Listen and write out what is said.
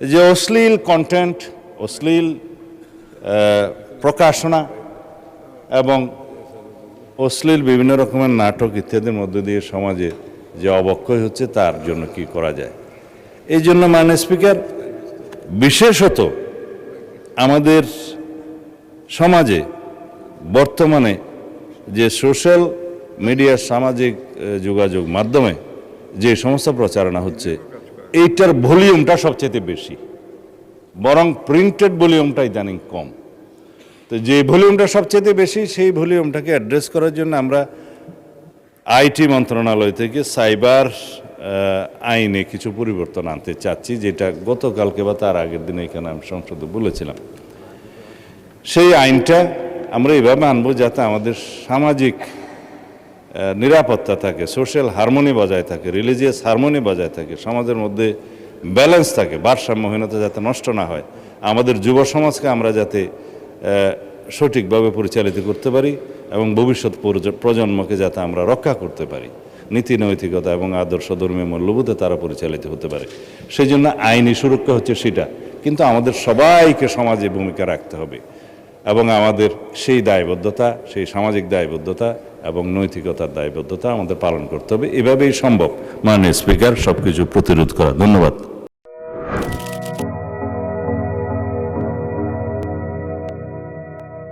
যে অশ্লীল কন্টেন্ট, অশ্লীল প্রকাশনা এবং অশ্লীল বিভিন্ন রকমের নাটক ইত্যাদির মধ্য দিয়ে সমাজে যে অবক্ষয় হচ্ছে তার জন্য কি করা যায়। এই জন্য মাননীয় স্পিকার, বিশেষত আমাদের সমাজে বর্তমানে যে সোশ্যাল মিডিয়া, সামাজিক যোগাযোগ মাধ্যমে যে সমস্ত প্রচারণা হচ্ছে, এইটার ভলিউমটা সবচেয়ে বেশি, বরং প্রিন্টেড ভলিউমটা ইদানিং কম। তো যে ভলিউমটা সবচেয়ে বেশি, সেই ভলিউমটাকে অ্যাড্রেস করার জন্য আমরা আইটি মন্ত্রণালয় থেকে সাইবার আইনে কিছু পরিবর্তন আনতে চাচ্ছি, যেটা গতকালকে বা তার আগের দিনে এখানে আমি সংসদে বলেছিলাম। সেই আইনটা আমরা এইভাবে আনবো যাতে আমাদের সামাজিক নিরাপত্তা থাকে, সোশ্যাল হারমোনি বজায় থাকে, রিলিজিয়াস হারমোনি বজায় থাকে, সমাজের মধ্যে ব্যালেন্স থাকে, ভারসাম্যহীনতা যাতে নষ্ট না হয়, আমাদের যুব সমাজকে আমরা যাতে সঠিকভাবে পরিচালিত করতে পারি এবং ভবিষ্যৎ প্রজন্মকে যাতে আমরা রক্ষা করতে পারি, নীতি নৈতিকতা এবং আদর্শ ধর্মীয় মূল্যবোধে তারা পরিচালিত হতে পারে। সেই জন্য আইনি সুরক্ষা হচ্ছে সেটা, কিন্তু আমাদের সবাইকে সমাজে ভূমিকা রাখতে হবে এবং আমাদের সেই দায়বদ্ধতা, সেই সামাজিক দায়বদ্ধতা এবং নৈতিকতার দায়বদ্ধতা আমাদের পালন করতে হবে। এভাবেই সম্ভব মাননীয় স্পিকার সবকিছু প্রতিরোধ করা। ধন্যবাদ।